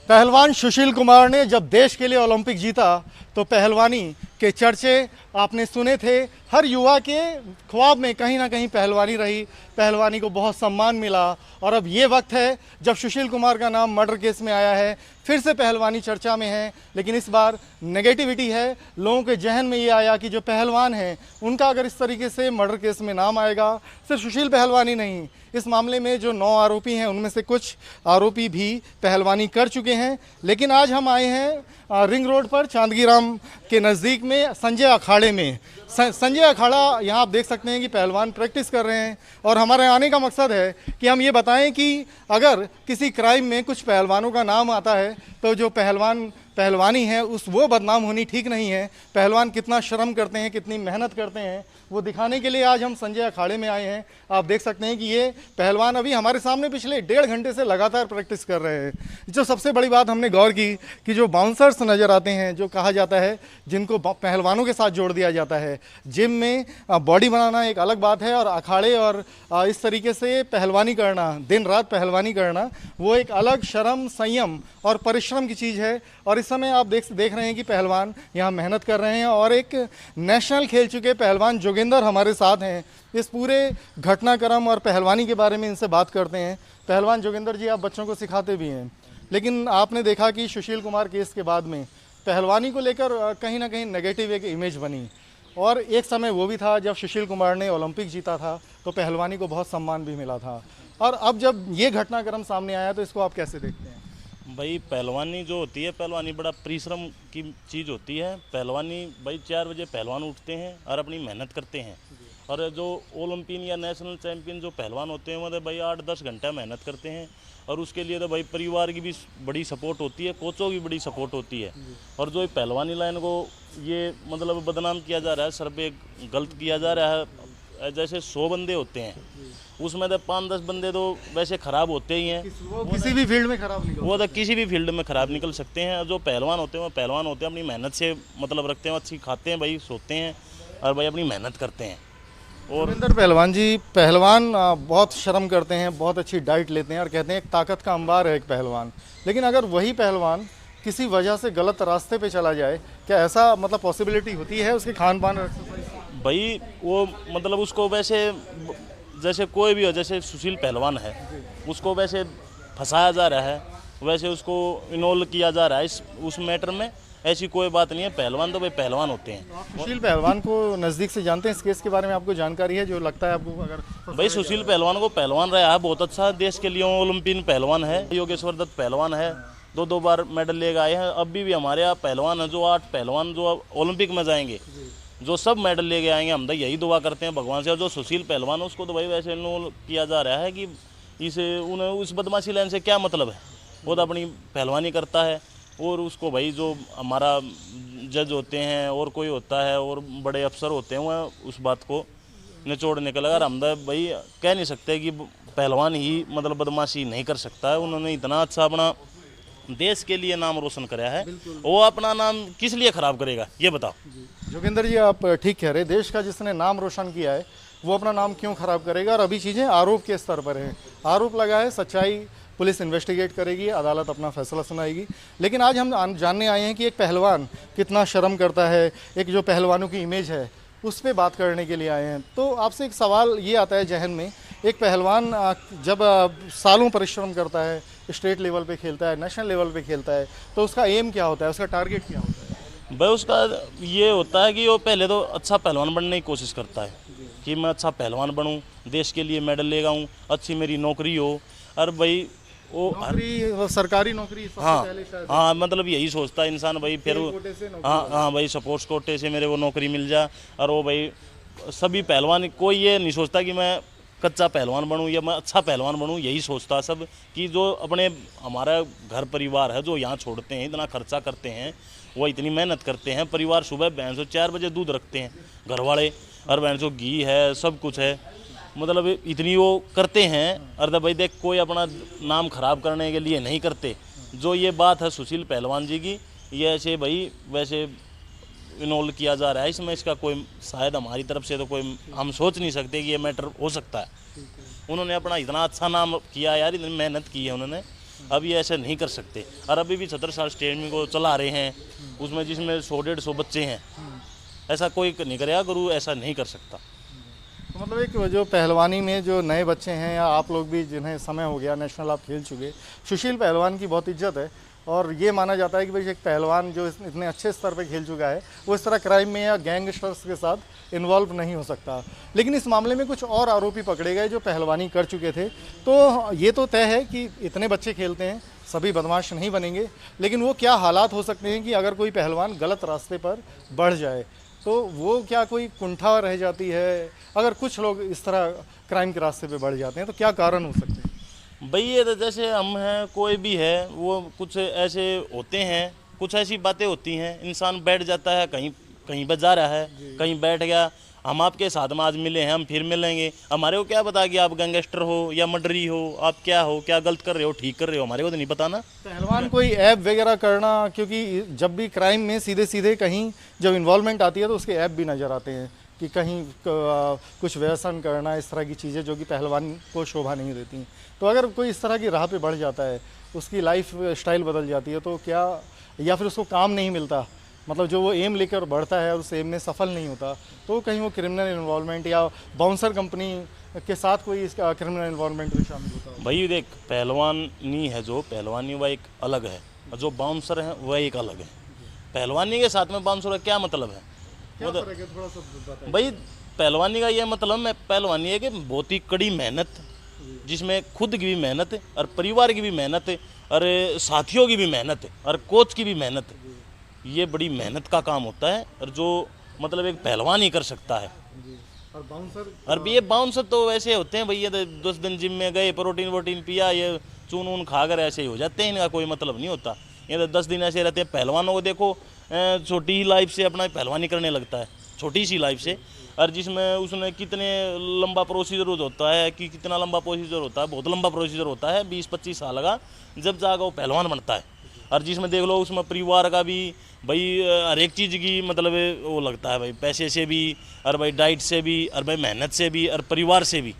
पहलवान सुशील कुमार ने जब देश के लिए ओलंपिक जीता तो पहलवानी के चर्चे आपने सुने थे। हर युवा के ख्वाब में कहीं ना कहीं पहलवानी रही, पहलवानी को बहुत सम्मान मिला और अब ये वक्त है जब सुशील कुमार का नाम मर्डर केस में आया है। फिर से पहलवानी चर्चा में है, लेकिन इस बार नेगेटिविटी है। लोगों के जहन में ये आया कि जो पहलवान हैं उनका अगर इस तरीके से मर्डर केस में नाम आएगा, सिर्फ सुशील पहलवानी नहीं, इस मामले में जो 9 आरोपी हैं उनमें से कुछ आरोपी भी पहलवानी कर चुके हैं। लेकिन आज हम आए हैं रिंग रोड पर चांदगीराम के नज़दीक में संजय अखाड़े में। संजय अखाड़ा, यहाँ आप देख सकते हैं कि पहलवान प्रैक्टिस कर रहे हैं और हमारे आने का मकसद है कि हम ये बताएं कि अगर किसी क्राइम में कुछ पहलवानों का नाम आता है तो जो पहलवानी है वो बदनाम होनी ठीक नहीं है। पहलवान कितना श्रम करते हैं, कितनी मेहनत करते हैं, वो दिखाने के लिए आज हम संजय अखाड़े में आए हैं। आप देख सकते हैं कि ये पहलवान अभी हमारे सामने पिछले 1.5 घंटे से लगातार प्रैक्टिस कर रहे हैं। जो सबसे बड़ी बात हमने गौर की कि जो बाउंसर्स नज़र आते हैं, जो कहा जाता है जिनको पहलवानों के साथ जोड़ दिया जाता है, जिम में बॉडी बनाना एक अलग बात है और अखाड़े और इस तरीके से पहलवानी करना, दिन रात पहलवानी करना, वो एक अलग शर्म, संयम और परिश्रम की चीज़ है। और इस समय आप देख रहे हैं कि पहलवान यहाँ मेहनत कर रहे हैं और एक नेशनल खेल चुके पहलवान जोगिंदर हमारे साथ हैं। इस पूरे घटनाक्रम और पहलवानी के बारे में इनसे बात करते हैं। पहलवान जोगिंदर जी, आप बच्चों को सिखाते भी हैं, लेकिन आपने देखा कि सुशील कुमार केस के बाद में पहलवानी को लेकर कहीं ना कहीं नेगेटिव एक इमेज बनी और एक समय वो भी था जब सुशील कुमार ने ओलंपिक जीता था तो पहलवानी को बहुत सम्मान भी मिला था। और अब जब ये घटनाक्रम सामने आया तो इसको आप कैसे देखते हैं? भाई, पहलवानी जो होती है, पहलवानी बड़ा परिश्रम की चीज़ होती है। पहलवानी भाई 4 बजे पहलवान उठते हैं और अपनी मेहनत करते हैं। और जो ओलंपियन या नेशनल चैंपियन जो पहलवान होते हैं वो तो भाई 8-10 घंटा मेहनत करते हैं और उसके लिए तो भाई परिवार की भी बड़ी सपोर्ट होती है, कोचों की बड़ी सपोर्ट होती है। और जो पहलवानी लाइन को ये मतलब बदनाम किया जा रहा है, सर पे गलत किया जा रहा है। जैसे 100 बंदे होते हैं उसमें तो 5-10 बंदे तो वैसे ख़राब होते ही हैं। वो किसी भी फील्ड में खराब निकल वो तो किसी भी फील्ड में ख़राब निकल सकते हैं। जो पहलवान होते हैं वो पहलवान होते हैं, अपनी मेहनत से मतलब रखते हैं, अच्छी खाते हैं भाई, सोते हैं और भाई अपनी मेहनत करते हैं। और जोगिंदर पहलवान जी, पहलवान बहुत श्रम करते हैं, बहुत अच्छी डाइट लेते हैं और कहते हैं एक ताकत का अंबार है एक पहलवान। लेकिन अगर वही पहलवान किसी वजह से गलत रास्ते पे चला जाए, क्या ऐसा मतलब पॉसिबिलिटी होती है उसके खान पान और एक्सरसाइज? भाई वो मतलब उसको वैसे जैसे कोई भी हो, जैसे सुशील पहलवान है उसको वैसे फंसाया जा रहा है, वैसे उसको इन्वॉल्व किया जा रहा है उस मैटर में। ऐसी कोई बात नहीं है। पहलवान तो भाई पहलवान होते हैं। सुशील पहलवान को नज़दीक से जानते हैं, इस केस के बारे में आपको जानकारी है? जो लगता है आपको अगर भाई सुशील पहलवान को पहलवान रहा है, बहुत अच्छा देश के लिए ओलंपियन पहलवान है। योगेश्वर दत्त पहलवान है, 2 बार मेडल लेकर आए हैं। अभी भी हमारे यहाँ पहलवान है जो 8 पहलवान जो ओलंपिक में जाएंगे, जो सब मेडल लेके आएंगे। हम तो यही दुआ करते हैं भगवान से। और जो सुशील पहलवान है उसको तो भाई वैसे इन्वॉल्व किया जा रहा है कि इसे उन्हें उस बदमाशी लाइन से क्या मतलब है। वो तो अपनी पहलवानी करता है और उसको भाई जो हमारा जज होते हैं और कोई होता है और बड़े अफसर होते हैं वह उस बात को निचोड़ने का लगा। हम तो भाई कह नहीं सकते कि पहलवान ही मतलब बदमाशी नहीं कर सकता है। उन्होंने इतना अच्छा अपना देश के लिए नाम रोशन कराया है, वो अपना नाम किस लिए ख़राब करेगा ये बताओ? जोगिंदर जी, आप ठीक कह रहे हैं। देश का जिसने नाम रोशन किया है वो अपना नाम क्यों खराब करेगा? और अभी चीज़ें आरोप के स्तर पर हैं, आरोप लगा है, सच्चाई पुलिस इन्वेस्टिगेट करेगी, अदालत अपना फैसला सुनाएगी। लेकिन आज हम जानने आए हैं कि एक पहलवान कितना शर्म करता है, एक जो पहलवानों की इमेज है उस पर बात करने के लिए आए हैं। तो आपसे एक सवाल ये आता है जहन में, एक पहलवान जब सालों परिश्रम करता है, स्टेट लेवल पे खेलता है, नेशनल लेवल पे खेलता है, तो उसका एम क्या होता है, उसका टारगेट क्या होता है? भाई उसका ये होता है कि वो पहले तो अच्छा पहलवान बनने की कोशिश करता है कि मैं अच्छा पहलवान बनूं, देश के लिए मेडल ले आऊँ, अच्छी मेरी नौकरी हो। और भाई वो सरकारी नौकरी सबसे हाँ पहले शायद हाँ मतलब यही सोचता है इंसान भाई। फिर हाँ भाई स्पोर्ट्स कोटे से मेरे वो नौकरी मिल जाए। और वो भाई सभी पहलवान, कोई ये नहीं सोचता कि मैं कच्चा पहलवान बनूं या मैं अच्छा पहलवान बनूं। यही सोचता सब कि जो अपने हमारा घर परिवार है जो यहाँ छोड़ते हैं, इतना खर्चा करते हैं, वो इतनी मेहनत करते हैं। परिवार सुबह भैंसों 4 बजे दूध रखते हैं घर वाले, और भैंसों घी है, सब कुछ है, मतलब इतनी वो करते हैं। और भाई देख, कोई अपना नाम खराब करने के लिए नहीं करते। जो ये बात है सुशील पहलवान जी की, ये ऐसे भाई वैसे इन्वॉल्व किया जा रहा है इसमें। इसका कोई शायद हमारी तरफ से तो कोई हम सोच नहीं सकते कि ये मैटर हो सकता है। उन्होंने अपना इतना अच्छा नाम किया यार, इतनी मेहनत की है उन्होंने, अब ये ऐसे नहीं कर सकते। और अभी भी 17 साल स्टेडियम को चला रहे हैं, उसमें जिसमें 100-150 बच्चे हैं, ऐसा कोई नहीं करेगा, गुरु ऐसा नहीं कर सकता। तो मतलब एक जो पहलवानी में जो नए बच्चे हैं या आप लोग भी जिन्हें समय हो गया, नेशनल आप खेल चुके, सुशील पहलवान की बहुत इज्जत है और ये माना जाता है कि भाई एक पहलवान जो इतने अच्छे स्तर पे खेल चुका है वो इस तरह क्राइम में या गैंगस्टर्स के साथ इन्वॉल्व नहीं हो सकता। लेकिन इस मामले में कुछ और आरोपी पकड़े गए जो पहलवानी कर चुके थे। तो ये तो तय है कि इतने बच्चे खेलते हैं, सभी बदमाश नहीं बनेंगे, लेकिन वो क्या हालात हो सकते हैं कि अगर कोई पहलवान गलत रास्ते पर बढ़ जाए तो वो क्या कोई कुंठा रह जाती है। अगर कुछ लोग इस तरह क्राइम के रास्ते पे बढ़ जाते हैं तो क्या कारण हो सकते हैं? भाई ये तो जैसे हम हैं, कोई भी है, वो कुछ ऐसे होते हैं, कुछ ऐसी बातें होती हैं, इंसान बैठ जाता है, कहीं कहीं पर जा रहा है, कहीं बैठ गया, हम आपके साथ में आज मिले हैं, हम फिर मिलेंगे, हमारे को क्या पता कि आप गैंगस्टर हो या मर्डरी हो, आप क्या हो, क्या गलत कर रहे हो, ठीक कर रहे हो, हमारे को तो नहीं पता ना। पहलवान कोई ऐप वगैरह करना, क्योंकि जब भी क्राइम में सीधे सीधे कहीं जब इन्वॉल्वमेंट आती है तो उसके ऐप भी नज़र आते हैं कि कहीं कुछ व्यसन करना, इस तरह की चीज़ें जो कि पहलवान को शोभा नहीं देती। तो अगर कोई इस तरह की राह पे बढ़ जाता है, उसकी लाइफ स्टाइल बदल जाती है, तो क्या, या फिर उसको काम नहीं मिलता, मतलब जो वो एम लेकर बढ़ता है और उस एम में सफल नहीं होता, तो कहीं वो क्रिमिनल इन्वॉल्वमेंट या बाउंसर कंपनी के साथ कोई इसका क्रिमिनल इन्वॉल्वमेंट भी शामिल होता है? भाई देख, पहलवानी है जो पहलवानी वह एक अलग है और जो बाउंसर है वह एक अलग है। पहलवानी के साथ में बाउंसर का क्या मतलब है? क्या फर्क है, थोड़ा सा बताइए। भाई पहलवानी का ये मतलब है, पहलवानी है कि बहुत ही कड़ी मेहनत, जिसमें खुद की भी मेहनत है और परिवार की भी मेहनत है और साथियों की भी मेहनत है और कोच की भी मेहनत है। ये बड़ी मेहनत का काम होता है और जो मतलब एक पहलवान ही कर सकता है। और बाउंसर, और ये बाउंसर तो वैसे होते हैं भैया, 10 दिन जिम में गए, प्रोटीन वोटीन पिया, ये चून ऊन खाकर ऐसे ही हो जाते हैं, इनका कोई मतलब नहीं होता। ये तो 10 दिन ऐसे रहते हैं। पहलवानों को देखो, छोटी ही लाइफ से अपना पहलवानी करने लगता है, छोटी सी लाइफ से, और जिसमें उसने कितने लंबा प्रोसीजर होता है, कि कितना लंबा प्रोसीजर होता है, बहुत लंबा प्रोसीजर होता है, 20-25 साल का, जब जाकर वो पहलवान बनता है। और जिसमें देख लो उसमें परिवार का भी भाई हर एक चीज़ की मतलब वो लगता है भाई, पैसे से भी और भाई डाइट से भी और भाई मेहनत से भी और परिवार से भी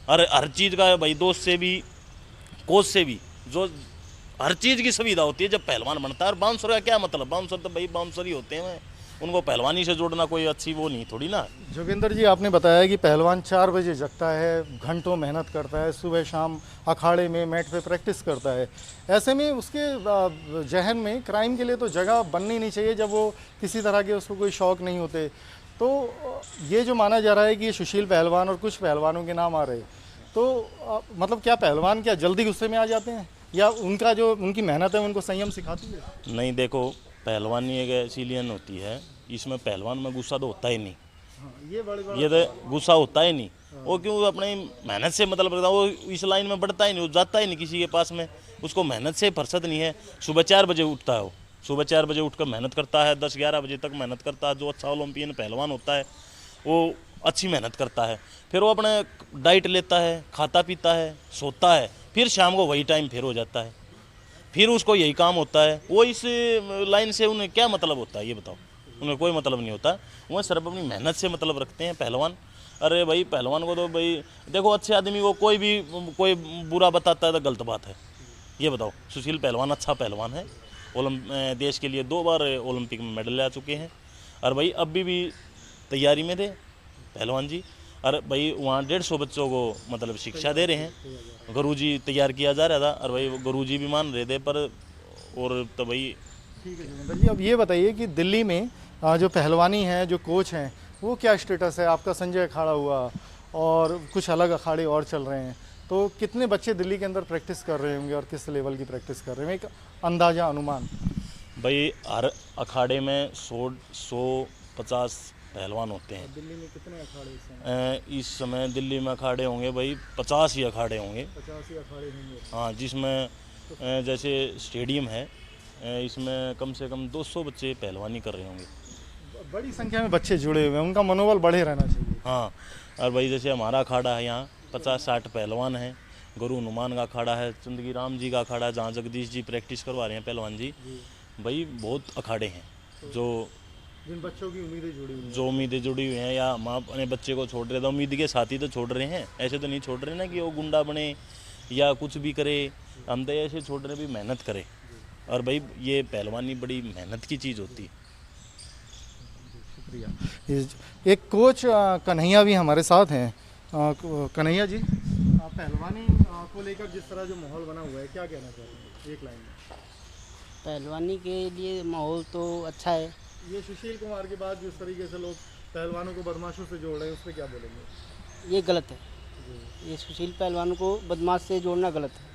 और हर चीज़ का भाई, दोस्त से भी, कोच से भी, जो हर चीज़ की सुविधा होती है जब पहलवान बनता है। और बाउंसर का क्या मतलब? बाउंसर तो भाई बाउंसर ही होते हैं, उनको पहलवानी से जोड़ना कोई अच्छी वो नहीं थोड़ी ना। जोगिंदर जी, आपने बताया कि पहलवान 4 बजे जगता है, घंटों मेहनत करता है, सुबह शाम अखाड़े में मैट पे प्रैक्टिस करता है। ऐसे में उसके जहन में क्राइम के लिए तो जगह बननी नहीं चाहिए जब वो किसी तरह के उसको कोई शौक़ नहीं होते। तो ये जो माना जा रहा है कि ये सुशील पहलवान और कुछ पहलवानों के नाम आ रहे, तो मतलब क्या पहलवान क्या जल्दी गुस्से में आ जाते हैं या उनका जो उनकी मेहनत है उनको संयम सिखाती है? नहीं, देखो पहलवानी एक ऐसी लियन होती है, इसमें पहलवान में गुस्सा तो होता ही नहीं। हाँ, ये तो गुस्सा होता ही नहीं। वो क्यों अपनी मेहनत से मतलब रखता है, वो इस लाइन में बढ़ता ही नहीं, वो जाता ही नहीं किसी के पास में, उसको मेहनत से फुर्सत नहीं है। सुबह 4 बजे उठता है, वो सुबह 4 बजे उठकर मेहनत करता है, 10-11 बजे तक मेहनत करता है। जो अच्छा ओलंपियन पहलवान होता है वो अच्छी मेहनत करता है, फिर वो अपने डाइट लेता है, खाता पीता है, सोता है, फिर शाम को वही टाइम फिर हो जाता है, फिर उसको यही काम होता है। वो इस लाइन से उन्हें क्या मतलब होता है ये बताओ? उन्हें कोई मतलब नहीं होता। वो सिर्फ अपनी मेहनत से मतलब रखते हैं पहलवान। अरे भाई पहलवान को तो भाई देखो, अच्छे आदमी को कोई बुरा बताता है तो गलत बात है। ये बताओ, सुशील पहलवान अच्छा पहलवान है, देश के लिए 2 बार ओलंपिक में मेडल ला चुके हैं। और भाई अभी भी तैयारी में थे पहलवान जी, और भाई वहाँ 150 बच्चों को मतलब शिक्षा दे रहे हैं। गुरुजी तैयार किया जा रहा था और भाई गुरुजी भी मान रहे थे, पर और तो भाई ठीक है जोगिंदर जी, अब ये बताइए कि दिल्ली में जो पहलवानी है, जो कोच हैं, वो क्या स्टेटस है? आपका संजय अखाड़ा हुआ और कुछ अलग अखाड़े और चल रहे हैं, तो कितने बच्चे दिल्ली के अंदर प्रैक्टिस कर रहे होंगे और किस लेवल की प्रैक्टिस कर रहे हैं, एक अंदाज़ा अनुमान? भाई हर अखाड़े में 100-150 पहलवान होते हैं। दिल्ली में कितने अखाड़े इस समय दिल्ली में अखाड़े होंगे भाई 50 ही अखाड़े होंगे। 50 ही अखाड़े होंगे। हाँ, जिसमें जैसे स्टेडियम है, इसमें कम से कम 200 बच्चे पहलवानी कर रहे होंगे। बड़ी संख्या में बच्चे जुड़े हुए हैं, उनका मनोबल बढ़े रहना चाहिए। हाँ, और भाई जैसे हमारा अखाड़ा है, यहाँ 50-60 पहलवान हैं। गुरु हनुमान का अखाड़ा है, चंदगी राम जी का अखाड़ा है, जहाँ जगदीश जी प्रैक्टिस करवा रहे हैं पहलवान जी। भाई बहुत अखाड़े हैं जो जिन बच्चों की उम्मीदें जुड़ी हुई हैं, जो उम्मीदें जुड़ी हुई हैं, या हम अपने बच्चे को छोड़ रहे थे, उम्मीद के साथ ही तो छोड़ रहे हैं। ऐसे तो नहीं छोड़ रहे ना कि वो गुंडा बने या कुछ भी करे हम तो ऐसे छोड़ रहे भी मेहनत करें, और भाई ये पहलवानी बड़ी मेहनत की चीज़ होती है। एक कोच कन्हैया भी हमारे साथ हैं। कन्हैया जी, पहलवानी को लेकर जिस तरह जो माहौल बना हुआ है, क्या कहना चाहते हैं एक लाइन में? पहलवानी के लिए माहौल तो अच्छा है। ये सुशील कुमार के बाद जिस तरीके से लोग पहलवानों को बदमाशों से जोड़ रहे हैं, उस पर क्या बोलेंगे? ये गलत है। ये सुशील पहलवान को बदमाश से जोड़ना गलत है।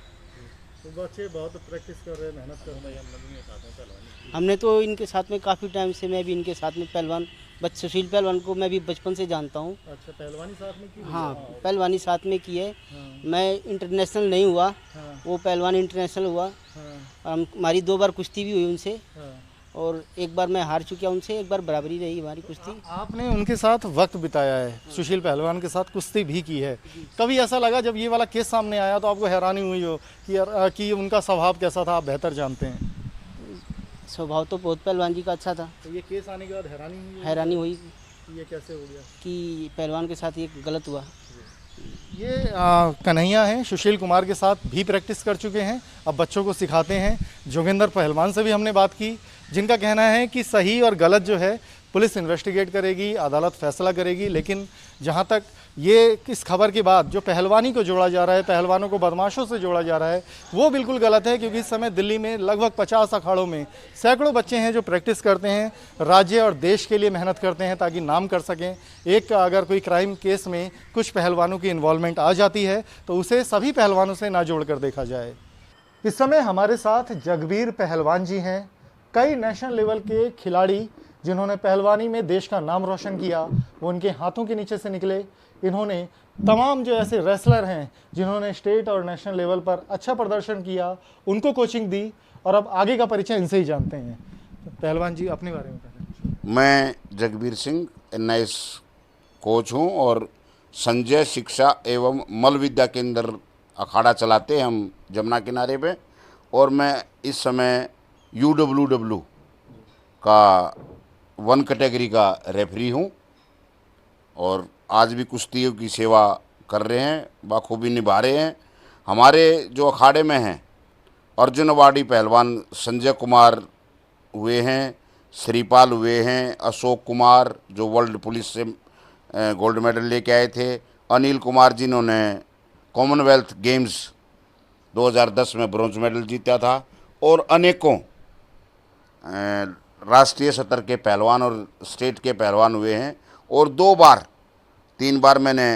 तो बच्चे बहुत प्रैक्टिस कर रहे हैं, मेहनत कर रहे हैं। हमने तो इनके साथ में काफ़ी टाइम से, मैं भी इनके साथ में पहलवान सुशील पहलवान को मैं भी बचपन से जानता हूँ। अच्छा, पहलवानी साथ में की? हाँ, पहलवानी साथ में की है। हाँ, मैं इंटरनेशनल नहीं हुआ, हाँ, वो पहलवान इंटरनेशनल हुआ। हाँ, हमारी 2 बार कुश्ती भी हुई उनसे, हाँ। और एक बार मैं हार चुका उनसे, एक बार बराबरी रही हमारी कुश्ती। आपने उनके साथ वक्त बिताया है, सुशील पहलवान के साथ कुश्ती भी की है। कभी ऐसा लगा जब ये वाला केस सामने आया तो आपको हैरानी हुई हो कि यार कि उनका स्वभाव कैसा था, आप बेहतर जानते हैं? स्वभाव तो बहुत पहलवान जी का अच्छा था। तो ये केस आने के बाद हैरानी हुई हैरानी हुई ये कैसे हो गया? कि पहलवान के साथ ये गलत हुआ। ये कन्हैया हैं, सुशील कुमार के साथ भी प्रैक्टिस कर चुके हैं, अब बच्चों को सिखाते हैं। जोगिंदर पहलवान से भी हमने बात की, जिनका कहना है कि सही और गलत जो है पुलिस इन्वेस्टिगेट करेगी, अदालत फैसला करेगी। लेकिन जहां तक ये इस खबर के बाद जो पहलवानी को जोड़ा जा रहा है, पहलवानों को बदमाशों से जोड़ा जा रहा है, वो बिल्कुल गलत है। क्योंकि इस समय दिल्ली में लगभग 50 अखाड़ों में सैकड़ों बच्चे हैं जो प्रैक्टिस करते हैं, राज्य और देश के लिए मेहनत करते हैं ताकि नाम कर सकें। एक अगर कोई क्राइम केस में कुछ पहलवानों की इन्वॉल्वमेंट आ जाती है तो उसे सभी पहलवानों से ना जोड़कर देखा जाए। इस समय हमारे साथ जगबीर पहलवान जी हैं, कई नेशनल लेवल के खिलाड़ी जिन्होंने पहलवानी में देश का नाम रोशन किया, वो उनके हाथों के नीचे से निकले। इन्होंने तमाम जो ऐसे रेसलर हैं जिन्होंने स्टेट और नेशनल लेवल पर अच्छा प्रदर्शन किया, उनको कोचिंग दी, और अब आगे का परिचय इनसे ही जानते हैं। पहलवान जी, अपने बारे में बताएं। मैं जगबीर सिंह NIS कोच हूं और संजय शिक्षा एवं मल विद्या केंद्र अखाड़ा चलाते हैं हम जमुना किनारे पे। और मैं इस समय UWW का 1 कैटेगरी का रेफरी हूं और आज भी कुश्तियों की सेवा कर रहे हैं, बाखूबी निभा रहे हैं। हमारे जो अखाड़े में हैं, अर्जुन अवार्डी पहलवान संजय कुमार हुए हैं, श्रीपाल हुए हैं, अशोक कुमार जो वर्ल्ड पुलिस से गोल्ड मेडल लेके आए थे, अनिल कुमार जिन्होंने कॉमनवेल्थ गेम्स 2010 में ब्रॉन्ज मेडल जीता था, और अनेकों राष्ट्रीय स्तर के पहलवान और स्टेट के पहलवान हुए हैं। और 3 बार मैंने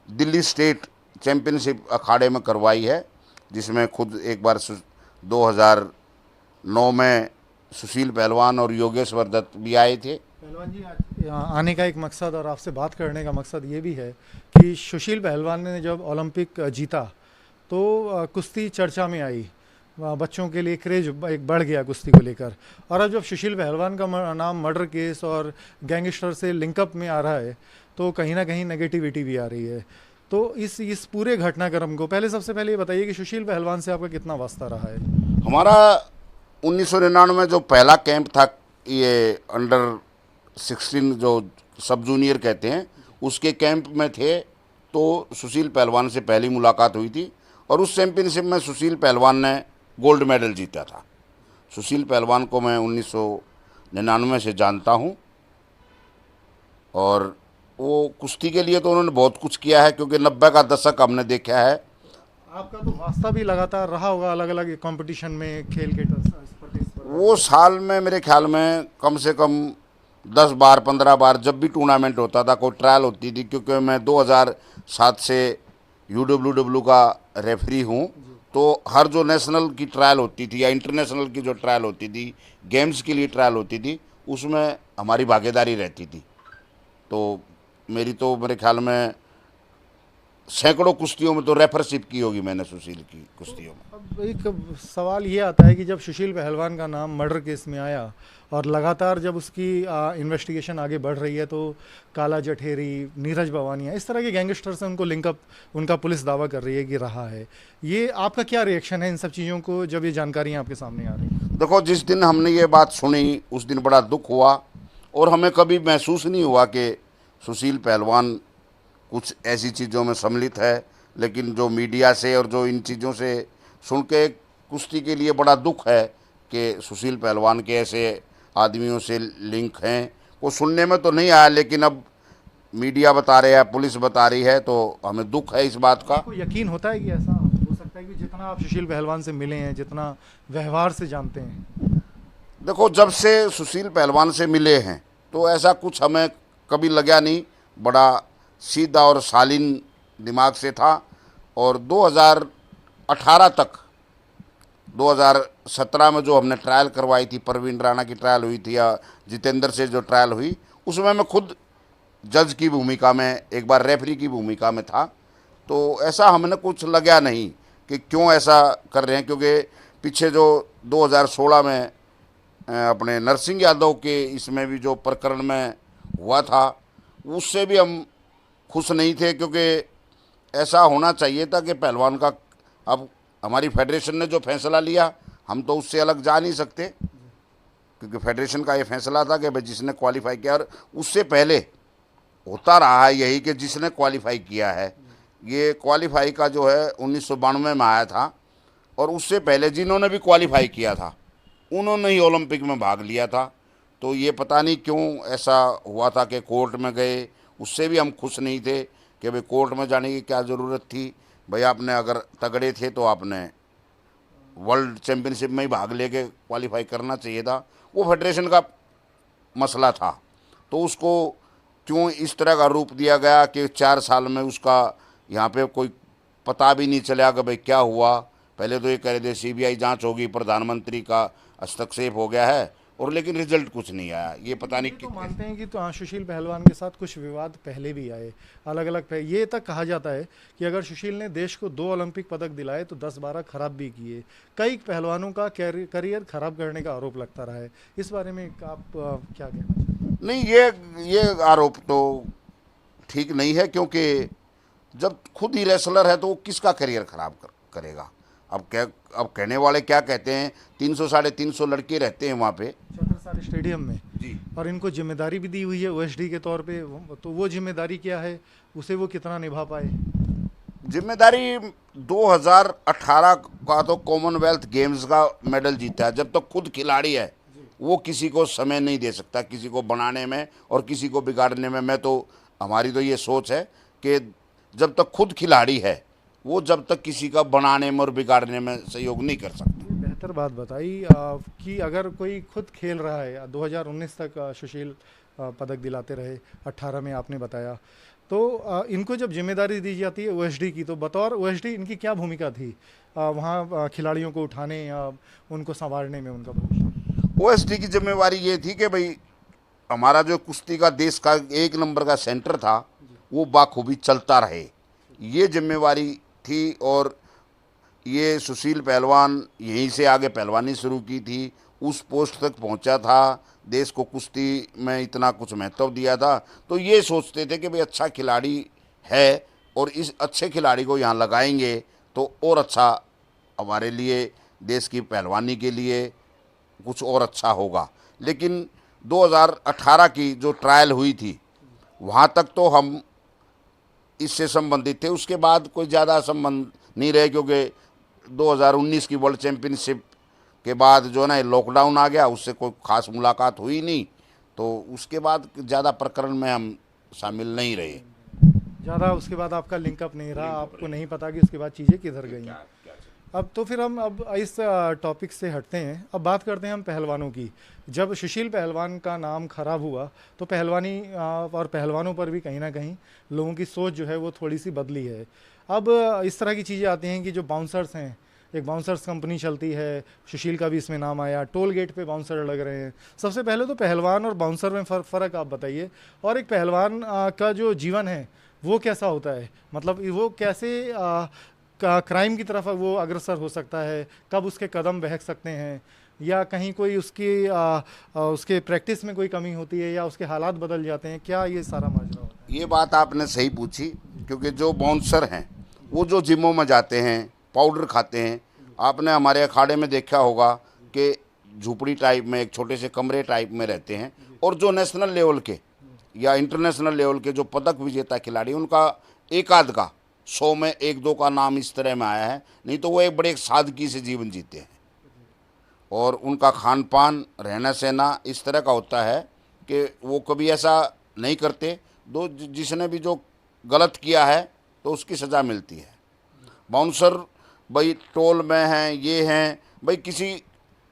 दिल्ली स्टेट चैम्पियनशिप अखाड़े में करवाई है, जिसमें खुद एक बार 2009 में सुशील पहलवान और योगेश्वर दत्त भी आए थे। पहलवान जी, आज यहाँ आने का एक मकसद और आपसे बात करने का मकसद ये भी है कि सुशील पहलवान ने जब ओलंपिक जीता तो कुश्ती चर्चा में आई, बच्चों के लिए क्रेज एक बढ़ गया कुश्ती को लेकर। और अब जब सुशील पहलवान का नाम मर्डर केस और गैंगस्टर से लिंकअप में आ रहा है तो कहीं ना कहीं नेगेटिविटी भी आ रही है। तो इस पूरे घटनाक्रम को सबसे पहले ये बताइए कि सुशील पहलवान से आपका कितना वास्ता रहा है? हमारा 1999 में जो पहला कैंप था, ये अंडर 16 जो सब जूनियर कहते हैं, उसके कैंप में थे, तो सुशील पहलवान से पहली मुलाकात हुई थी। और उस चैम्पियनशिप में सुशील पहलवान ने गोल्ड मेडल जीता था। सुशील पहलवान को मैं 1999 से जानता हूं, और वो कुश्ती के लिए तो उन्होंने बहुत कुछ किया है, क्योंकि 90 का दशक हमने देखा है। आपका तो वास्ता भी लगातार रहा होगा अलग अलग कंपटीशन में, खेल के वो साल में मेरे ख्याल में कम से कम 10 बार 15 बार जब भी टूर्नामेंट होता था, कोई ट्रायल होती थी, क्योंकि मैं 2007 से UWW का रेफरी हूँ, तो हर जो नेशनल की ट्रायल होती थी या इंटरनेशनल की जो ट्रायल होती थी, गेम्स के लिए ट्रायल होती थी, उसमें हमारी भागीदारी रहती थी। तो मेरे ख्याल में सैकड़ों कुश्तियों में तो रेफरशिप की होगी मैंने सुशील की कुश्तियों में। अब एक सवाल ये आता है कि जब सुशील पहलवान का नाम मर्डर केस में आया और लगातार जब उसकी इन्वेस्टिगेशन आगे बढ़ रही है, तो काला जठेरी, नीरज भवानिया, इस तरह के गैंगस्टर से उनको लिंकअप उनका पुलिस दावा कर रही है कि रहा है। ये आपका क्या रिएक्शन है इन सब चीज़ों को जब ये जानकारियाँ आपके सामने आ रही हैं? देखो, जिस दिन हमने ये बात सुनी उस दिन बड़ा दुख हुआ, और हमें कभी महसूस नहीं हुआ कि सुशील पहलवान कुछ ऐसी चीज़ों में सम्मिलित है। लेकिन जो मीडिया से और जो इन चीज़ों से सुन के कुश्ती के लिए बड़ा दुख है कि सुशील पहलवान के ऐसे आदमियों से लिंक हैं। वो सुनने में तो नहीं आया, लेकिन अब मीडिया बता रहे हैं, पुलिस बता रही है, तो हमें दुख है इस बात का। आपको यकीन होता है कि ऐसा हो सकता है कि जितना आप सुशील पहलवान से मिले हैं, जितना व्यवहार से जानते हैं? देखो, जब से सुशील पहलवान से मिले हैं तो ऐसा कुछ हमें कभी लगा नहीं। बड़ा सीधा और शालीन दिमाग से था। और 2018 तक, 2017 में जो हमने ट्रायल करवाई थी, परवीन राणा की ट्रायल हुई थी या जितेंद्र से जो ट्रायल हुई, उसमें मैं खुद जज की भूमिका में, एक बार रेफरी की भूमिका में था। तो ऐसा हमने कुछ लगा नहीं कि क्यों ऐसा कर रहे हैं, क्योंकि पीछे जो 2016 में अपने नरसिंह यादव के इसमें भी जो प्रकरण में हुआ था, उससे भी हम खुश नहीं थे, क्योंकि ऐसा होना चाहिए था कि पहलवान का, अब हमारी फेडरेशन ने जो फैसला लिया, हम तो उससे अलग जा नहीं सकते, क्योंकि फेडरेशन का ये फैसला था कि भाई जिसने क्वालिफाई किया, और उससे पहले होता रहा है यही कि जिसने क्वालिफाई किया है, ये क्वालिफाई का जो है 1992 में आया था, और उससे पहले जिन्होंने भी क्वालिफाई किया था उन्होंने ही ओलंपिक में भाग लिया था। तो ये पता नहीं क्यों ऐसा हुआ था कि कोर्ट में गए, उससे भी हम खुश नहीं थे कि भाई कोर्ट में जाने की क्या ज़रूरत थी। भाई आपने अगर तगड़े थे तो आपने वर्ल्ड चैम्पियनशिप में ही भाग लेके क्वालिफाई करना चाहिए था। वो फेडरेशन का मसला था, तो उसको क्यों इस तरह का रूप दिया गया कि 4 साल में उसका यहाँ पे कोई पता भी नहीं चला कि भाई क्या हुआ। पहले तो ये कह रहे थे CBI जांच होगी, प्रधानमंत्री का हस्तक्षेप हो गया है, और लेकिन रिजल्ट कुछ नहीं आया। ये पता नहीं तो मानते हैं कि तो सुशील पहलवान के साथ कुछ विवाद पहले भी आए, अलग अलग। ये तक कहा जाता है कि अगर सुशील ने देश को 2 ओलंपिक पदक दिलाए तो 10-12 खराब भी किए। कई पहलवानों का करियर खराब करने का आरोप लगता रहा है। इस बारे में आप क्या कहना चाहते हैं? नहीं, ये आरोप तो ठीक नहीं है, क्योंकि जब खुद ही रेसलर है तो वो किसका करियर खराब करेगा। अब कहने वाले क्या कहते हैं, 300-350 लड़के रहते हैं वहाँ पे छत्रसाल स्टेडियम में जी, और इनको जिम्मेदारी भी दी हुई है OSD के तौर पे। तो वो जिम्मेदारी क्या है, उसे वो कितना निभा पाए? जिम्मेदारी 2018 का तो कॉमनवेल्थ गेम्स का मेडल जीता है। जब तक खुद खिलाड़ी है वो किसी को समय नहीं दे सकता, किसी को बनाने में और किसी को बिगाड़ने में। हमारी तो ये सोच है कि जब तक खुद खिलाड़ी है वो जब तक किसी का बनाने में और बिगाड़ने में सहयोग नहीं कर सकता। बेहतर बात बताई कि अगर कोई खुद खेल रहा है, 2019 तक सुशील पदक दिलाते रहे, 18 में आपने बताया, तो इनको जब जिम्मेदारी दी जाती है OSD की, तो बतौर OSD इनकी क्या भूमिका थी वहाँ खिलाड़ियों को उठाने या उनको संवारने में उनका भविष्य? OSD की जिम्मेवारी ये थी कि भाई हमारा जो कुश्ती का देश का 1 नंबर का सेंटर था वो बाखूबी चलता रहे, ये जिम्मेवारी थी। और ये सुशील पहलवान यहीं से आगे पहलवानी शुरू की थी, उस पोस्ट तक पहुंचा था, देश को कुश्ती में इतना कुछ महत्व दिया था। तो ये सोचते थे कि भाई अच्छा खिलाड़ी है और इस अच्छे खिलाड़ी को यहाँ लगाएंगे तो और अच्छा हमारे लिए, देश की पहलवानी के लिए कुछ और अच्छा होगा। लेकिन 2018 की जो ट्रायल हुई थी वहाँ तक तो हम इससे संबंधित थे, उसके बाद कोई ज़्यादा संबंध नहीं रहे, क्योंकि 2019 की वर्ल्ड चैम्पियनशिप के बाद जो है ना लॉकडाउन आ गया, उससे कोई ख़ास मुलाकात हुई नहीं। तो उसके बाद ज़्यादा प्रकरण में हम शामिल नहीं रहे। ज़्यादा उसके बाद आपका लिंकअप नहीं रहा, आपको नहीं पता कि उसके बाद चीज़ें किधर गई। अब तो फिर हम अब इस टॉपिक से हटते हैं, अब बात करते हैं हम पहलवानों की। जब सुशील पहलवान का नाम खराब हुआ तो पहलवानी और पहलवानों पर भी कहीं ना कहीं लोगों की सोच जो है वो थोड़ी सी बदली है। अब इस तरह की चीज़ें आती हैं कि जो बाउंसर्स हैं, एक बाउंसर्स कंपनी चलती है, सुशील का भी इसमें नाम आया, टोल गेट पे बाउंसर लग रहे हैं। सबसे पहले तो पहलवान और बाउंसर में फ़र्क आप बताइए, और एक पहलवान का जो जीवन है वो कैसा होता है, मतलब वो कैसे क्राइम की तरफ वो अग्रसर हो सकता है, कब उसके कदम बहक सकते हैं, या कहीं कोई उसके प्रैक्टिस में कोई कमी होती है या उसके हालात बदल जाते हैं, क्या ये सारा माजरा होता है? ये बात आपने सही पूछी, क्योंकि जो बाउंसर हैं वो जो जिमों में जाते हैं, पाउडर खाते हैं। आपने हमारे अखाड़े में देखा होगा कि झुपड़ी टाइप में, एक छोटे से कमरे टाइप में रहते हैं, और जो नेशनल लेवल के या इंटरनेशनल लेवल के जो पदक विजेता खिलाड़ी, उनका एक आध का 100 में 1-2 का नाम इस तरह में आया है, नहीं तो वो एक बड़े सादगी से जीवन जीते हैं। और उनका खान पान, रहना सहना इस तरह का होता है कि वो कभी ऐसा नहीं करते। जिसने भी जो गलत किया है तो उसकी सज़ा मिलती है। बाउंसर भाई टोल में हैं, ये हैं, भाई किसी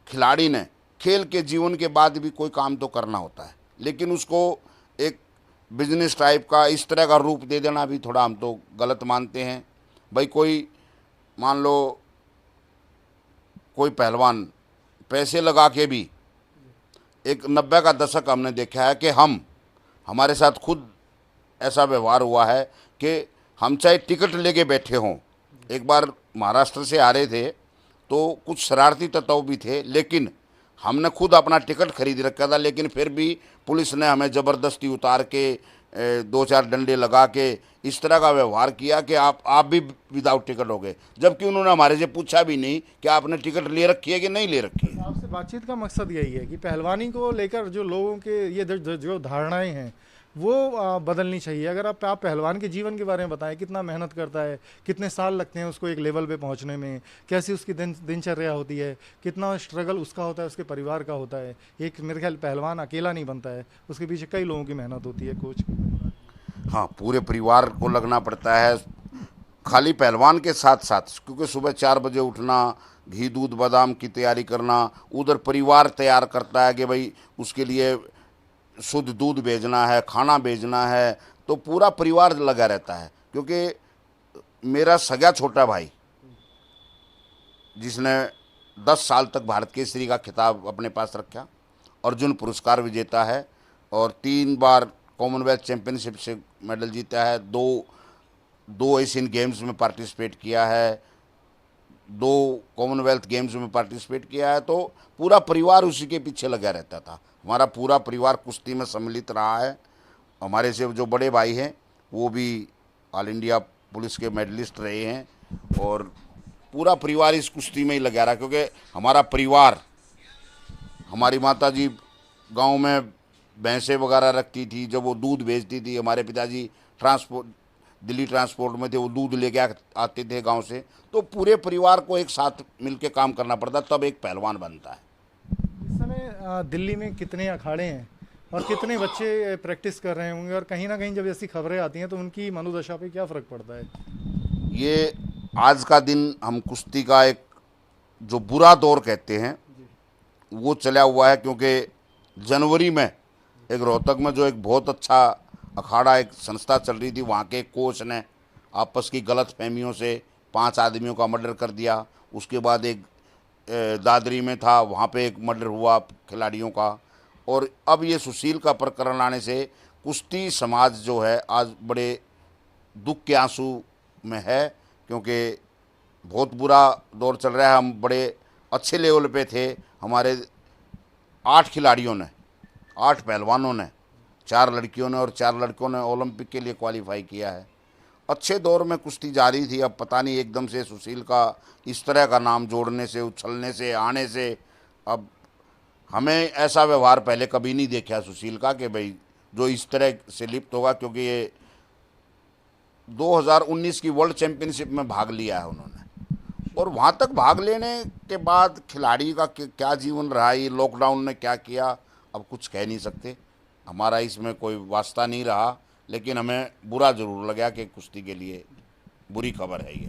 खिलाड़ी ने खेल के जीवन के बाद भी कोई काम तो करना होता है, लेकिन उसको एक बिजनेस टाइप का इस तरह का रूप दे देना भी थोड़ा हम तो गलत मानते हैं। भाई कोई मान लो कोई पहलवान पैसे लगा के भी, एक 90 का दशक हमने देखा है कि हमारे साथ खुद ऐसा व्यवहार हुआ है कि हम चाहे टिकट लेके बैठे हों, एक बार महाराष्ट्र से आ रहे थे तो कुछ शरारती तत्व भी थे, लेकिन हमने खुद अपना टिकट खरीद रखा था, लेकिन फिर भी पुलिस ने हमें ज़बरदस्ती उतार के 2-4 डंडे लगा के इस तरह का व्यवहार किया कि आप भी विदाउट टिकट हो गए, जबकि उन्होंने हमारे से पूछा भी नहीं कि आपने टिकट ले रखी है कि नहीं ले रखी है। आपसे बातचीत का मकसद यही है कि पहलवानी को लेकर जो लोगों के ये जो धारणाएं हैं वो बदलनी चाहिए। अगर आप पहलवान के जीवन के बारे में बताएं, कितना मेहनत करता है, कितने साल लगते हैं उसको एक लेवल पे पहुंचने में, कैसी उसकी दिनचर्या होती है, कितना स्ट्रगल उसका होता है, उसके परिवार का होता है। एक मेरे ख्याल पहलवान अकेला नहीं बनता है, उसके पीछे कई लोगों की मेहनत होती है, कोच की। हाँ, पूरे परिवार को लगना पड़ता है, खाली पहलवान के साथ साथ, क्योंकि सुबह 4 बजे उठना, घी दूध बादाम की तैयारी करना, उधर परिवार तैयार करता है कि भाई उसके लिए शुद्ध दूध भेजना है, खाना भेजना है, तो पूरा परिवार लगा रहता है। क्योंकि मेरा सगा छोटा भाई जिसने 10 साल तक भारत केसरी का खिताब अपने पास रखा, अर्जुन पुरस्कार विजेता है और 3 बार कॉमनवेल्थ चैंपियनशिप से मेडल जीता है, 2 एशियन गेम्स में पार्टिसिपेट किया है, 2 कॉमनवेल्थ गेम्स में पार्टिसिपेट किया है, तो पूरा परिवार उसी के पीछे लगा रहता था। हमारा पूरा परिवार कुश्ती में सम्मिलित रहा है। हमारे से जो बड़े भाई हैं वो भी ऑल इंडिया पुलिस के मेडलिस्ट रहे हैं और पूरा परिवार इस कुश्ती में ही लगा रहा, क्योंकि हमारा परिवार, हमारी माता जी गाँव में भैंसें वगैरह रखती थी, जब वो दूध बेचती थी, हमारे पिताजी दिल्ली ट्रांसपोर्ट में थे, वो दूध लेके आते थे गांव से, तो पूरे परिवार को एक साथ मिलके काम करना पड़ता, तब एक पहलवान बनता है। इस समय दिल्ली में कितने अखाड़े हैं और कितने बच्चे प्रैक्टिस कर रहे होंगे, और कहीं ना कहीं जब ऐसी खबरें आती हैं तो उनकी मनोदशा पे क्या फ़र्क पड़ता है? ये आज का दिन हम कुश्ती का एक जो बुरा दौर कहते हैं वो चला हुआ है, क्योंकि जनवरी में एक रोहतक में जो एक बहुत अच्छा अखाड़ा एक संस्था चल रही थी, वहाँ के कोच ने आपस की गलत फहमियों से 5 आदमियों का मर्डर कर दिया। उसके बाद एक दादरी में था, वहाँ पे एक मर्डर हुआ खिलाड़ियों का, और अब ये सुशील का प्रकरण आने से कुश्ती समाज जो है आज बड़े दुख के आंसू में है, क्योंकि बहुत बुरा दौर चल रहा है। हम बड़े अच्छे लेवल पे थे, हमारे 8 खिलाड़ियों ने, 8 पहलवानों ने, 4 लड़कियों ने और 4 लड़कों ने ओलंपिक के लिए क्वालिफाई किया है। अच्छे दौर में कुश्ती जारी थी। अब पता नहीं एकदम से सुशील का इस तरह का नाम जोड़ने से, उछलने से, आने से, अब हमें ऐसा व्यवहार पहले कभी नहीं देखा सुशील का कि भाई जो इस तरह से लिप्त होगा, क्योंकि ये 2019 की वर्ल्ड चैंपियनशिप में भाग लिया है उन्होंने, और वहाँ तक भाग लेने के बाद खिलाड़ी का क्या जीवन रहा, ये लॉकडाउन ने क्या किया, अब कुछ कह नहीं सकते। हमारा इसमें कोई वास्ता नहीं रहा, लेकिन हमें बुरा ज़रूर लगा कि कुश्ती के लिए बुरी खबर है ये।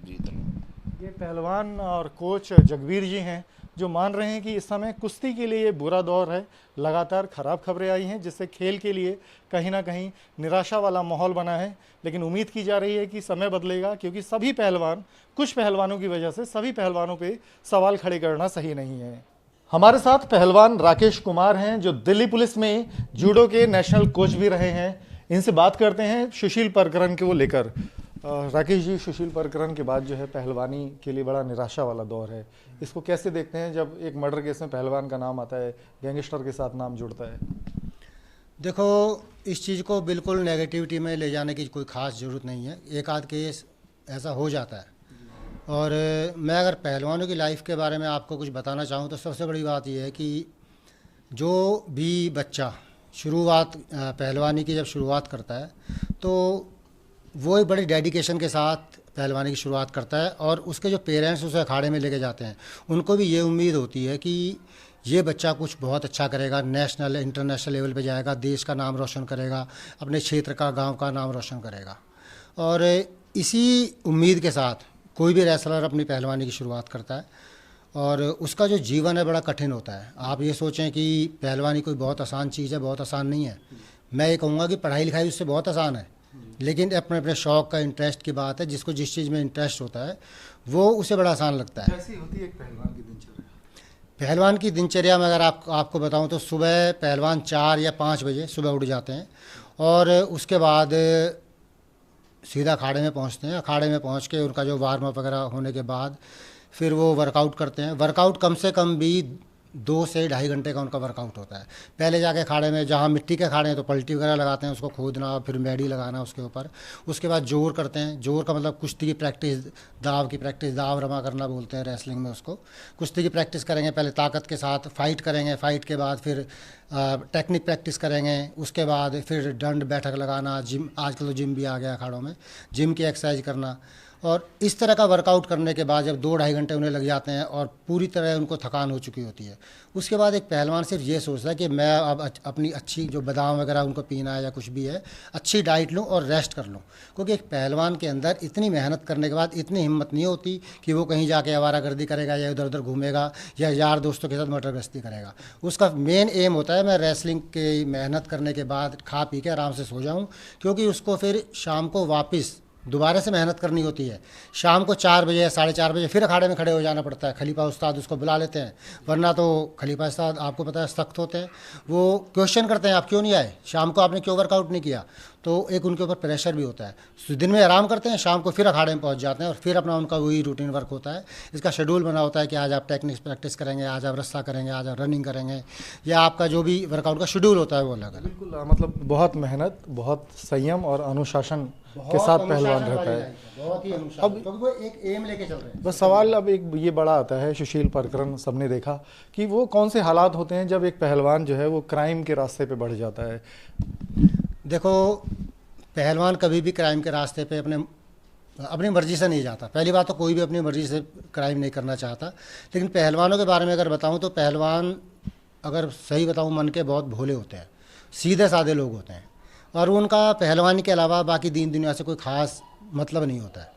जी धन्यवाद। ये पहलवान और कोच जगवीर जी हैं जो मान रहे हैं कि इस समय कुश्ती के लिए ये बुरा दौर है। लगातार ख़राब खबरें आई हैं जिससे खेल के लिए कहीं ना कहीं निराशा वाला माहौल बना है, लेकिन उम्मीद की जा रही है कि समय बदलेगा, क्योंकि सभी पहलवान, कुछ पहलवानों की वजह से सभी पहलवानों पे सवाल खड़े करना सही नहीं है। हमारे साथ पहलवान राकेश कुमार हैं जो दिल्ली पुलिस में जूडो के नेशनल कोच भी रहे हैं। इनसे बात करते हैं सुशील प्रकरण को लेकर। राकेश जी, सुशील प्रकरण के बाद जो है पहलवानी के लिए बड़ा निराशा वाला दौर है, इसको कैसे देखते हैं जब एक मर्डर केस में पहलवान का नाम आता है, गैंगस्टर के साथ नाम जुड़ता है? देखो, इस चीज़ को बिल्कुल नेगेटिविटी में ले जाने की कोई ख़ास ज़रूरत नहीं है। एक आध केस ऐसा हो जाता है, और मैं अगर पहलवानों की लाइफ के बारे में आपको कुछ बताना चाहूँ तो सबसे बड़ी बात यह है कि जो भी बच्चा पहलवानी की जब शुरुआत करता है तो वो एक बड़ी डेडिकेशन के साथ पहलवानी की शुरुआत करता है और उसके जो पेरेंट्स उसे अखाड़े में लेके जाते हैं उनको भी ये उम्मीद होती है कि ये बच्चा कुछ बहुत अच्छा करेगा, नेशनल इंटरनेशनल लेवल पे जाएगा, देश का नाम रोशन करेगा, अपने क्षेत्र का, गांव का नाम रोशन करेगा। और इसी उम्मीद के साथ कोई भी रेसलर अपनी पहलवानी की शुरुआत करता है और उसका जो जीवन है बड़ा कठिन होता है। आप ये सोचें कि पहलवानी कोई बहुत आसान चीज़ है, बहुत आसान नहीं है। मैं ये कहूँगा कि पढ़ाई लिखाई उससे बहुत आसान है, लेकिन अपने अपने शौक़ का, इंटरेस्ट की बात है। जिसको जिस चीज़ में इंटरेस्ट होता है वो उसे बड़ा आसान लगता है। कैसी होती है एक पहलवान की दिनचर्या? पहलवान की दिनचर्या में अगर आपको बताऊं तो सुबह पहलवान 4 या 5 बजे सुबह उठ जाते हैं और उसके बाद सीधा अखाड़े में पहुंचते हैं। अखाड़े में पहुंच के उनका जो वार्म अप वगैरह होने के बाद फिर वो वर्कआउट करते हैं। वर्कआउट कम से कम भी 2 से 2.5 घंटे का उनका वर्कआउट होता है। पहले जाके अखाड़े में, जहाँ मिट्टी के अखाड़े हैं तो पलटी वगैरह लगाते हैं, उसको खोदना, फिर मैडी लगाना उसके ऊपर। उसके बाद जोर करते हैं। जोर का मतलब कुश्ती की प्रैक्टिस, दाव की प्रैक्टिस, दाव रमा करना बोलते हैं रेसलिंग में उसको। कुश्ती की प्रैक्टिस करेंगे, पहले ताकत के साथ फाइट करेंगे, फाइट के बाद फिर टेक्निक प्रैक्टिस करेंगे। उसके बाद फिर दंड बैठक लगाना, जिम, आजकल तो जिम भी आ गया अखाड़ों में, जिम की एक्सरसाइज करना। और इस तरह का वर्कआउट करने के बाद जब 2-2.5 घंटे उन्हें लग जाते हैं और पूरी तरह उनको थकान हो चुकी होती है, उसके बाद एक पहलवान सिर्फ ये सोचता है कि मैं अब अपनी अच्छी जो बादाम वगैरह उनको पीना है या कुछ भी है, अच्छी डाइट लूँ और रेस्ट कर लूँ। क्योंकि एक पहलवान के अंदर इतनी मेहनत करने के बाद इतनी हिम्मत नहीं होती कि वो कहीं जाके आवारागर्दी करेगा या इधर उधर घूमेगा या यार दोस्तों के साथ मटरगश्ती करेगा। उसका मेन एम होता है मैं रेसलिंग की मेहनत करने के बाद खा पी के आराम से सो जाऊँ, क्योंकि उसको फिर शाम को वापस दोबारा से मेहनत करनी होती है। शाम को 4 बजे या 4:30 बजे फिर अखाड़े में खड़े हो जाना पड़ता है। खलीफा उस्ताद उसको बुला लेते हैं, वरना तो खलीफा उस्ताद आपको पता है सख्त होते हैं। वो क्वेश्चन करते हैं आप क्यों नहीं आए, शाम को आपने क्यों वर्कआउट नहीं किया। तो एक उनके ऊपर प्रेशर भी होता है। दिन में आराम करते हैं, शाम को फिर अखाड़े में पहुंच जाते हैं और फिर अपना उनका वही रूटीन वर्क होता है। इसका शेड्यूल बना होता है कि आज आप टेक्निक्स प्रैक्टिस करेंगे, आज आप रस्सा करेंगे, आज आप रनिंग करेंगे, या आपका जो भी वर्कआउट का शेड्यूल होता है वो अलग अलग। बिल्कुल, मतलब बहुत मेहनत, बहुत संयम और अनुशासन के साथ पहलवान रहता है। बहुत ही अनुशासन, क्योंकि वो एक एम लेके चल रहे हैं। बस सवाल अब एक ये बड़ा आता है, सुशील प्रकरण सबने देखा कि वो कौन से हालात होते हैं जब एक पहलवान जो है वो क्राइम के रास्ते पे बढ़ जाता है। देखो, पहलवान कभी भी क्राइम के रास्ते पे अपनी मर्ज़ी से नहीं जाता। पहली बात तो कोई भी अपनी मर्ज़ी से क्राइम नहीं करना चाहता। लेकिन पहलवानों के बारे में अगर बताऊं तो पहलवान, अगर सही बताऊं, मन के बहुत भोले होते हैं, सीधे साधे लोग होते हैं और उनका पहलवानी के अलावा बाकी दीन दुनिया से कोई ख़ास मतलब नहीं होता है।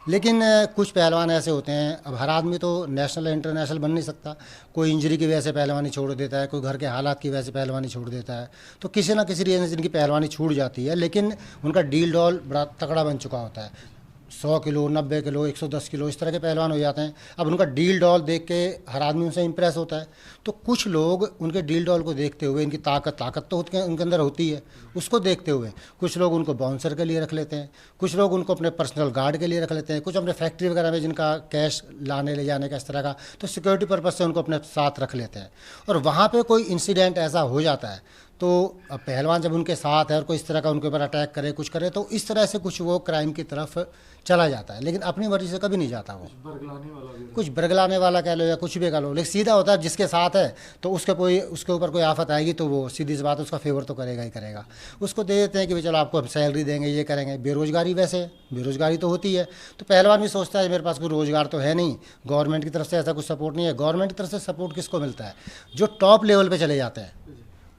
लेकिन कुछ पहलवान ऐसे होते हैं, अब हर आदमी तो नेशनल इंटरनेशनल बन नहीं सकता। कोई इंजरी की वजह से पहलवानी छोड़ देता है, कोई घर के हालात की वजह से पहलवानी छोड़ देता है। तो किसी ना किसी रीज़न से जिनकी पहलवानी छूट जाती है, लेकिन उनका डील डॉल बड़ा तगड़ा बन चुका होता है। 100 किलो, 90 किलो, 110 किलो, इस तरह के पहलवान हो जाते हैं। अब उनका डील डॉल देख के हर आदमी उनसे इंप्रेस होता है। तो कुछ लोग उनके डील डॉल को देखते हुए, इनकी ताकत तो उनके अंदर होती है, उसको देखते हुए कुछ लोग उनको बाउंसर के लिए रख लेते हैं, कुछ लोग उनको अपने पर्सनल गार्ड के लिए रख लेते हैं, कुछ अपने फैक्ट्री वगैरह में जिनका कैश लाने ले जाने का इस तरह का, तो सिक्योरिटी पर्पज़ से उनको अपने साथ रख लेते हैं। और वहाँ पर कोई इंसिडेंट ऐसा हो जाता है तो अब पहलवान जब उनके साथ है और कोई इस तरह का उनके ऊपर अटैक करे, कुछ करे, तो इस तरह से कुछ वो क्राइम की तरफ चला जाता है। लेकिन अपनी मर्जी से कभी नहीं जाता वो। कुछ बरगलाने वाला कह लो या कुछ भी कह लो, लेकिन सीधा होता है जिसके साथ है तो उसके ऊपर कोई आफत आएगी तो वो सीधी सी बात उसका फेवर तो करेगा ही करेगा। उसको दे देते हैं कि भाई चलो आपको सैलरी देंगे, ये करेंगे। बेरोजगारी, वैसे बेरोजगारी तो होती है, तो पहलवान भी सोचता है मेरे पास कोई रोजगार तो है नहीं, गवर्नमेंट की तरफ से ऐसा कुछ सपोर्ट नहीं है। गवर्नमेंट की तरफ से सपोर्ट किसको मिलता है? जो टॉप लेवल पर चले जाते हैं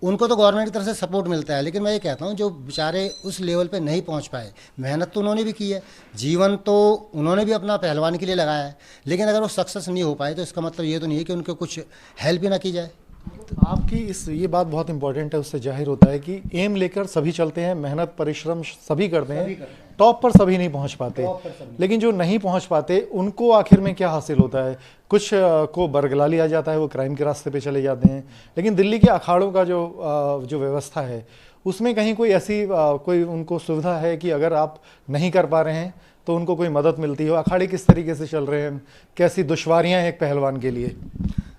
उनको तो गवर्नमेंट की तरफ से सपोर्ट मिलता है। लेकिन मैं ये कहता हूँ जो बेचारे उस लेवल पे नहीं पहुँच पाए, मेहनत तो उन्होंने भी की है, जीवन तो उन्होंने भी अपना पहलवान के लिए लगाया है, लेकिन अगर वो सक्सेस नहीं हो पाए तो इसका मतलब ये तो नहीं है कि उनको कुछ हेल्प ही ना की जाए। आपकी ये बात बहुत इंपॉर्टेंट है, उससे जाहिर होता है कि एम लेकर सभी चलते हैं, मेहनत परिश्रम सभी करते हैं, टॉप पर सभी नहीं पहुंच पाते। लेकिन जो नहीं पहुंच पाते उनको आखिर में क्या हासिल होता है? कुछ को बरगला लिया जाता है, वो क्राइम के रास्ते पे चले जाते हैं। लेकिन दिल्ली के अखाड़ों का जो व्यवस्था है उसमें कहीं कोई ऐसी कोई उनको सुविधा है कि अगर आप नहीं कर पा रहे हैं तो उनको कोई मदद मिलती हो? अखाड़े किस तरीके से चल रहे हैं, कैसी दुश्वारियां हैं एक पहलवान के लिए?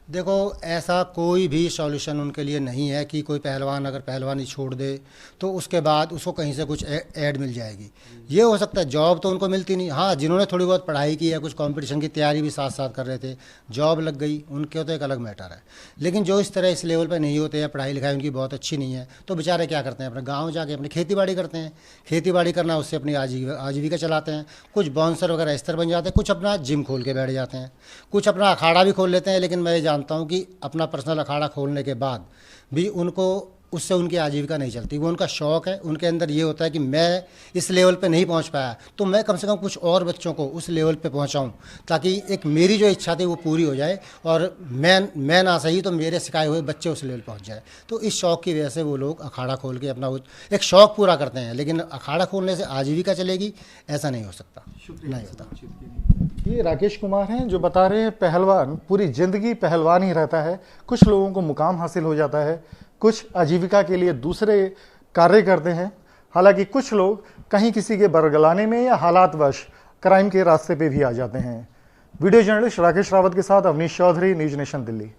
देखो, ऐसा कोई भी सॉल्यूशन उनके लिए नहीं है कि कोई पहलवान अगर पहलवानी छोड़ दे तो उसके बाद उसको कहीं से कुछ ऐड मिल जाएगी। ये हो सकता है, जॉब तो उनको मिलती नहीं। हाँ, जिन्होंने थोड़ी बहुत पढ़ाई की है, कुछ कंपटीशन की तैयारी भी साथ साथ कर रहे थे, जॉब लग गई, उनके तो एक अलग मैटर है। लेकिन जो इस तरह इस लेवल पर नहीं होते हैं, पढ़ाई लिखाई उनकी बहुत अच्छी नहीं है, तो बेचारे क्या करते हैं, अपने गाँव जाके अपनी खेती बाड़ी करते हैं। खेती बाड़ी करना, उससे अपनी आजीविका चलाते हैं। कुछ बाउंसर वगैरह इस तरह बन जाते हैं, कुछ अपना जिम खोल के बैठ जाते हैं, कुछ अपना अखाड़ा भी खोल लेते हैं। लेकिन मैं ये जानता हूँ कि अपना पर्सनल अखाड़ा खोलने के बाद भी उनको उससे उनकी आजीविका नहीं चलती। वो उनका शौक़ है, उनके अंदर ये होता है कि मैं इस लेवल पे नहीं पहुंच पाया तो मैं कम से कम कुछ और बच्चों को उस लेवल पे पहुंचाऊं, ताकि एक मेरी जो इच्छा थी वो पूरी हो जाए और मैं ना सही तो मेरे सिखाए हुए बच्चे उस लेवल पहुंच जाए। तो इस शौक़ की वजह से वो लोग अखाड़ा खोल के अपना एक शौक़ पूरा करते हैं। लेकिन अखाड़ा खोलने से आजीविका चलेगी, ऐसा नहीं हो सकता, नहीं होता। ये राकेश कुमार हैं जो बता रहे हैं पहलवान पूरी ज़िंदगी पहलवान ही रहता है। कुछ लोगों को मुकाम हासिल हो जाता है, कुछ आजीविका के लिए दूसरे कार्य करते हैं। हालांकि कुछ लोग कहीं किसी के बरगलाने में या हालातवश क्राइम के रास्ते पे भी आ जाते हैं। वीडियो जर्नलिस्ट राकेश रावत के साथ अवनीश चौधरी, न्यूज़ नेशन दिल्ली।